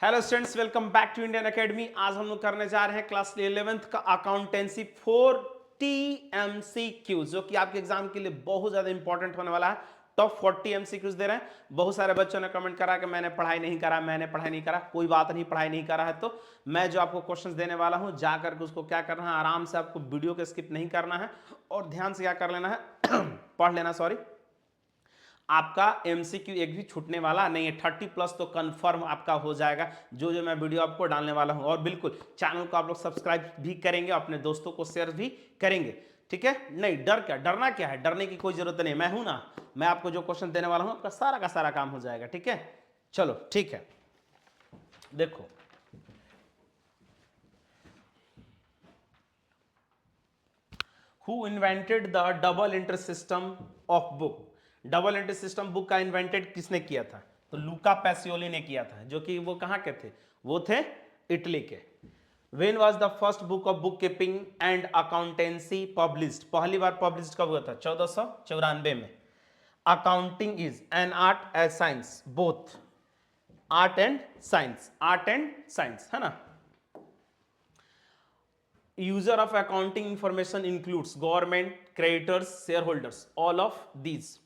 Hello students, welcome back to Indian Academy. आज हम लोग करने जा रहे हैं क्लास 11th का अकाउंटेंसी 40 MCQ, जो कि आपके एग्जाम के लिए बहुत ज्यादा इंपॉर्टेंट होने वाला है। टॉप 40 MCQs दे रहे हैं। बहुत सारे बच्चों ने कमेंट करा कि मैंने पढ़ाई नहीं करा, मैंने पढ़ाई नहीं करा। कोई बात नहीं, पढ़ाई नहीं करा है तो मैं जो आपको क्वेश्चंस देने वाला हूं, जाकर के उसको क्या करना है, आराम से आपको वीडियो को स्किप नहीं करना है और ध्यान से क्या कर लेना है पढ़ लेना, सॉरी। आपका एमसीक्यू एक भी छूटने वाला नहीं है। 30+ तो कंफर्म आपका हो जाएगा, जो जो मैं वीडियो आपको डालने वाला हूं। और बिल्कुल चैनल को आप लोग सब्सक्राइब भी करेंगे, अपने दोस्तों को शेयर भी करेंगे, ठीक है। नहीं, डर क्या, डरना क्या है, डरने की कोई जरूरत नहीं। मैं हूं ना, मैं आपको जो क्वेश्चन देने वाला हूं आपका सारा का सारा काम हो जाएगा, ठीक है। चलो ठीक है, देखो who invented the double entry system of book. Double entry system book का इन्वेंटेड किसने किया था? तो लूका पैसियोली ने किया था, जो कि वो कहाँ के थे? वो थे इटली के। When was the first book of bookkeeping and accountancy published? पहली बार पब्लिश कब हुआ था? 1494 में। Accounting is an art as science, both art and science, art and science, है ना। User of accounting information includes government, creditors, shareholders, all of these.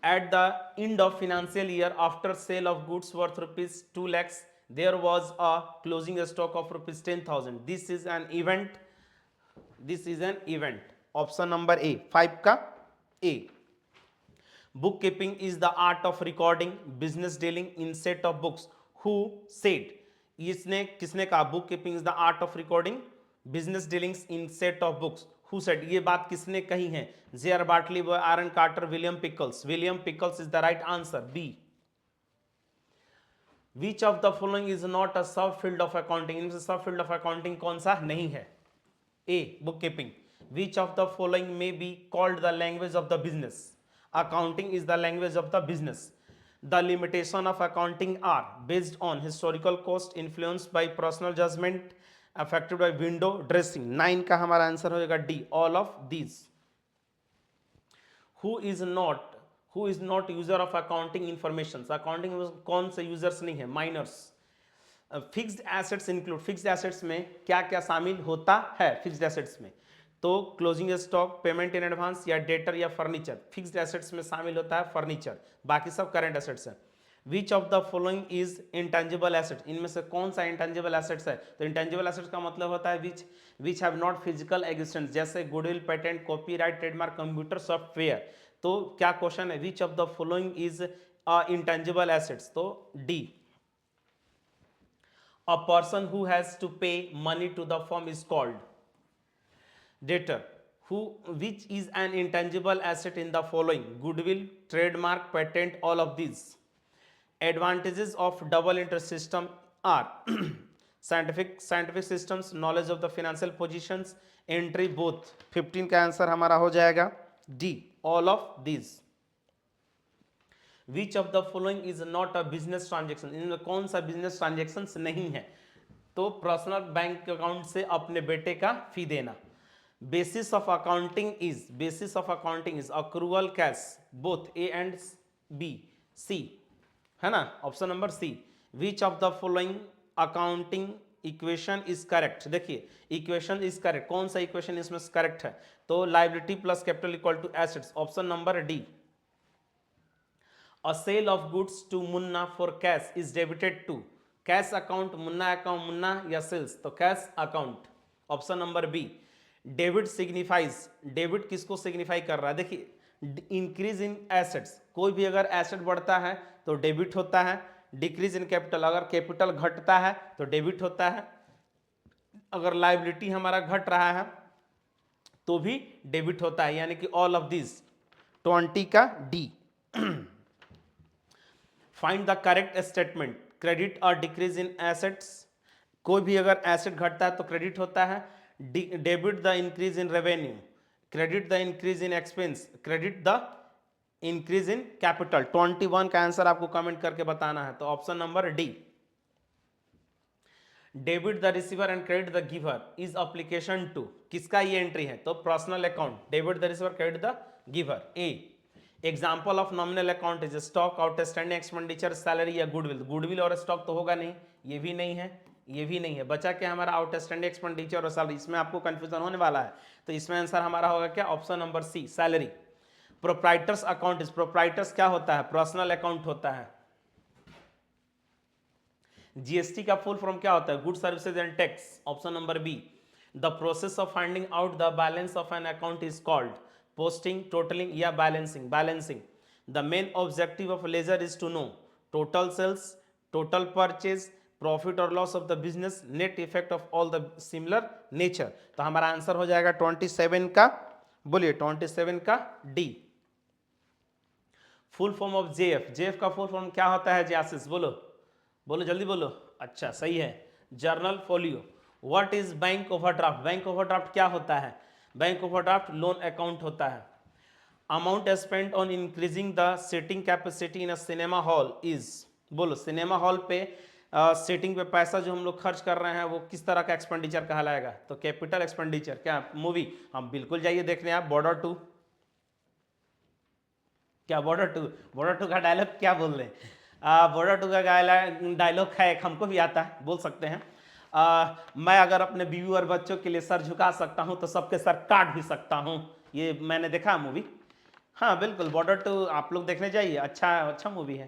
At the end of financial year, after sale of goods worth rupees 2 lakhs, there was a closing stock of rupees 10,000. This is an event. This is an event. Option number A, 5 का A. Bookkeeping is the art of recording business dealing in set of books. Who said? इसने किसने कहा? Book keeping is the art of recording business dealings in set of books. Who said? ये बात किसने कही है? J R. Bartley, Aaron Carter, William Pickles. William Pickles is the right answer, B. Which of the following is not a sub field of accounting. इनमें से सब field of accounting कौन सा नहीं है? A, book keeping. Which of the following may be called the language of the business. Accounting is the language of the business. The limitation of accounting are based on historical cost, influenced by personal judgment, affected by window dressing. 9 का हमारा answer होगा D, all of these. Who is not user of accounting information? Accounting कौन से users नहीं है? Minors. Fixed assets include, fixed assets में क्या क्या शामिल होता है? फिक्स्ड एसेट्स में तो closing stock, payment in advance या डेटर या फर्नीचर। फिक्स्ड एसेट्स में शामिल होता है फर्नीचर, बाकी सब करंट एसेट्स है। Which of the following is intangible asset. इनमें से कौन सा इंटेंजिबल एसेट्स है? तो इंटेंजिबल एसेट्स का मतलब होता है which have not physical existence, जैसे goodwill, patent, copyright, trademark, computer software. तो क्या क्वेश्चन है? Which of the following is intangible assets, तो D. A person who has to pay money to the firm is called debtor. Which is an intangible asset in the following? Goodwill, trademark, patent, all of these. Advantages of double interest system are scientific systems, knowledge of the financial positions, entry both. 15 का answer हमारा हो जाएगा D, all of these. Which of the following is not a business transaction. इनमें कौन सा business transaction नहीं है? तो पर्सनल बैंक अकाउंट से अपने बेटे का फी देना। Basis of accounting is accrual cash, both A and B, C, है ना। Option number C. Which of the following accounting equation is correct. देखिए, इक्वेशन इज करेक्ट, कौन सा इक्वेशन इसमें करेक्ट है? तो liability plus capital equal to assets, option number D. A sale of goods to Munna for cash is debited to cash account, Munna account, Munna या sales, तो cash account, option number B. Debit signifies, debit किसको signify कर रहा है? देखिए, increase in assets, कोई भी अगर एसेट बढ़ता है तो डेबिट होता है। डिक्रीज इन कैपिटल, अगर कैपिटल घटता है तो डेबिट होता है। अगर लाइबिलिटी हमारा घट रहा है तो भी डेबिट होता है, यानी कि ऑल ऑफ दिस। 20 का D. Find the correct statement, credit और डिक्रीज इन एसेट्स। कोई भी अगर एसेट घटता है तो क्रेडिट होता है। Debit the increase in revenue, credit the increase in expense, credit the increase in capital. 21 का आंसर आपको कमेंट करके बताना है, तो option number D. Debit the receiver and credit the giver is application to, किसका ये एंट्री है? तो personal account, debit the receiver, credit the giver, A. Example of nominal account is stock, outstanding expenditure, salary या goodwill. Goodwill और stock तो होगा नहीं, ये भी नहीं है, ये भी नहीं है। बचा क्या हमारा? आउटस्टैंडिंग एक्सपेंडिचर और सैलरी। इसमें आपको कंफ्यूजन होने वाला है, तो इसमें आंसर हमारा होगा क्या? Option number C, salary. Proprietors account is, proprietors क्या होता है? पर्सनल अकाउंट होता है। जीएसटी का फुल फॉर्म क्या होता है? Good services and tax, option number B. The process of finding out the balance of an account is called posting, totalling या balancing. Balancing. The main objective of ledger is to know total sales, total purchase, profit और loss of the business, net effect of all the similar nature. तो हमारा answer हो जाएगा 27 का, बोलिए 27 का D. Full form of JF, JF का full form क्या होता है जी? आशीष बोलो, बोलो जल्दी बोलो। अच्छा सही है, journal folio. What is bank overdraft? Bank overdraft क्या होता है? बैंक ओवरड्राफ्ट लोन अकाउंट होता है। Amount spent on increasing the seating capacity in a cinema hall is, बोलो सिनेमा हॉल पे सीटिंग पे पैसा जो हम लोग खर्च कर रहे हैं वो किस तरह का एक्सपेंडिचर कहलाएगा? तो कैपिटल एक्सपेंडिचर। क्या मूवी? हम बिल्कुल जाइए देखने आप बॉर्डर 2। क्या बॉर्डर 2? बॉर्डर 2 का डायलॉग क्या बोल रहे हैं? बॉर्डर 2 का डायलॉग है एक, हमको भी आता है, बोल सकते हैं। मैं अगर अपने बीवी और बच्चों के लिए सर झुका सकता हूं तो सबके सर काट भी सकता हूं। ये मैंने देखा मूवी। हाँ बिल्कुल, बॉर्डर 2 आप लोग देखने जाइए, अच्छा अच्छा मूवी है।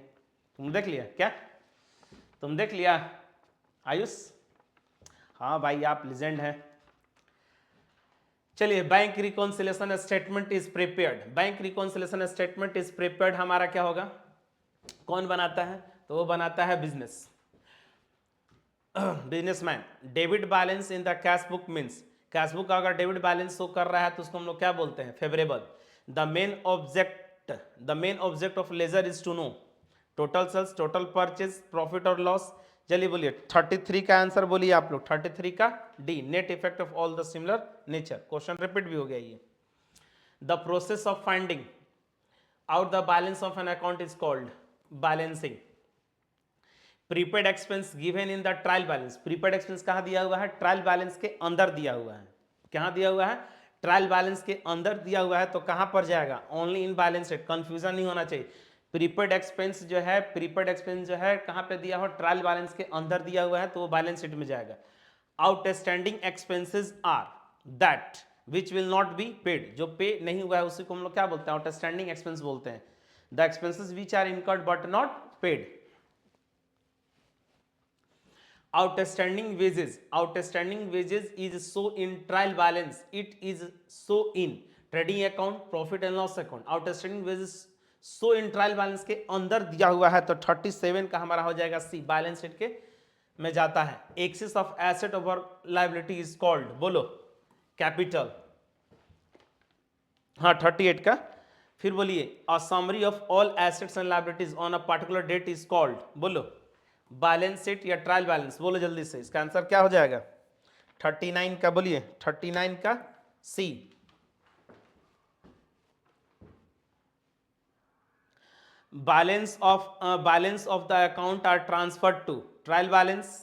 तुम देख लिया क्या? तुम देख लिया आयुष? हाँ भाई आप लेजेंड हैं। चलिए, bank reconciliation statement is prepared. Bank reconciliation statement is prepared हमारा क्या होगा? कौन बनाता है? तो वो बनाता है business, businessman. Debit balance in the cash book means, cash book का अगर डेबिट बैलेंस शो कर रहा है तो उसको हम लोग क्या बोलते हैं? Favourable. The main object of ledger is to know total sales, total purchase, profit और लॉस। चलिए बोलिए 33 का आंसर बोलिए आप लोग, 33 का D, net effect of all the similar nature. Question repeat भी हो गया ये। The process of finding out the balance of an account is called balancing. Prepaid expense given in the trial balance. Prepaid expense कहां दिया हुआ है? Trial balance के अंदर दिया हुआ है। कहां दिया हुआ है? ट्रायल बैलेंस के अंदर दिया हुआ है, तो कहां पर जाएगा? Only in balance sheet. Confusion नहीं होना चाहिए। प्रीपेड एक्सपेंस जो है, प्रीपेड एक्सपेंस जो है कहां पे दिया हुआ? ट्रायल बैलेंस के अंदर दिया हुआ है, तो वो बैलेंस शीट में जाएगा। Outstanding expenses are that which will not be paid. जो पे नहीं हुआ है उसी को हम लोग क्या बोलते हैं? आउटस्टैंडिंग एक्सपेंस बोलते हैं। The expenses which are incurred but not paid. Outstanding wages is so in trial balance, it is so in trading account, profit and loss account। outstanding wages so in trial balance के अंदर दिया हुआ है, तो 37 का हमारा हो जाएगा सी, बैलेंस शीट के में जाता है। Excess of asset over liability is called, बोलो कैपिटल। हाँ 38 का फिर बोलिए, a summary of all assets and liabilities on a particular date is called, बोलो बैलेंस शीट या ट्रायल बैलेंस। बोलो जल्दी से, इसका आंसर क्या हो जाएगा? 39 का बोलिए, 39 का C. Balance of the account are transfer to trial balance.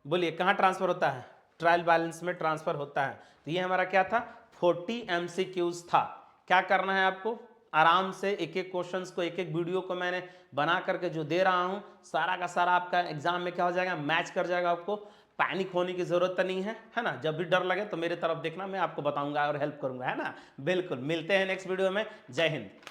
बोलिए कहां ट्रांसफर होता है? ट्रायल बैलेंस में ट्रांसफर होता है। तो ये हमारा क्या था? 40 MCQs था। क्या करना है आपको? आराम से एक एक क्वेश्चंस को, एक एक वीडियो को मैंने बना करके जो दे रहा हूं, सारा का सारा आपका एग्जाम में क्या हो जाएगा? मैच कर जाएगा। आपको पैनिक होने की जरूरत नहीं है ना? जब भी डर लगे तो मेरे तरफ देखना, मैं आपको बताऊंगा और हेल्प करूंगा, है ना? बिल्कुल, मिलते हैं नेक्स्ट वीडियो में। जय हिंद।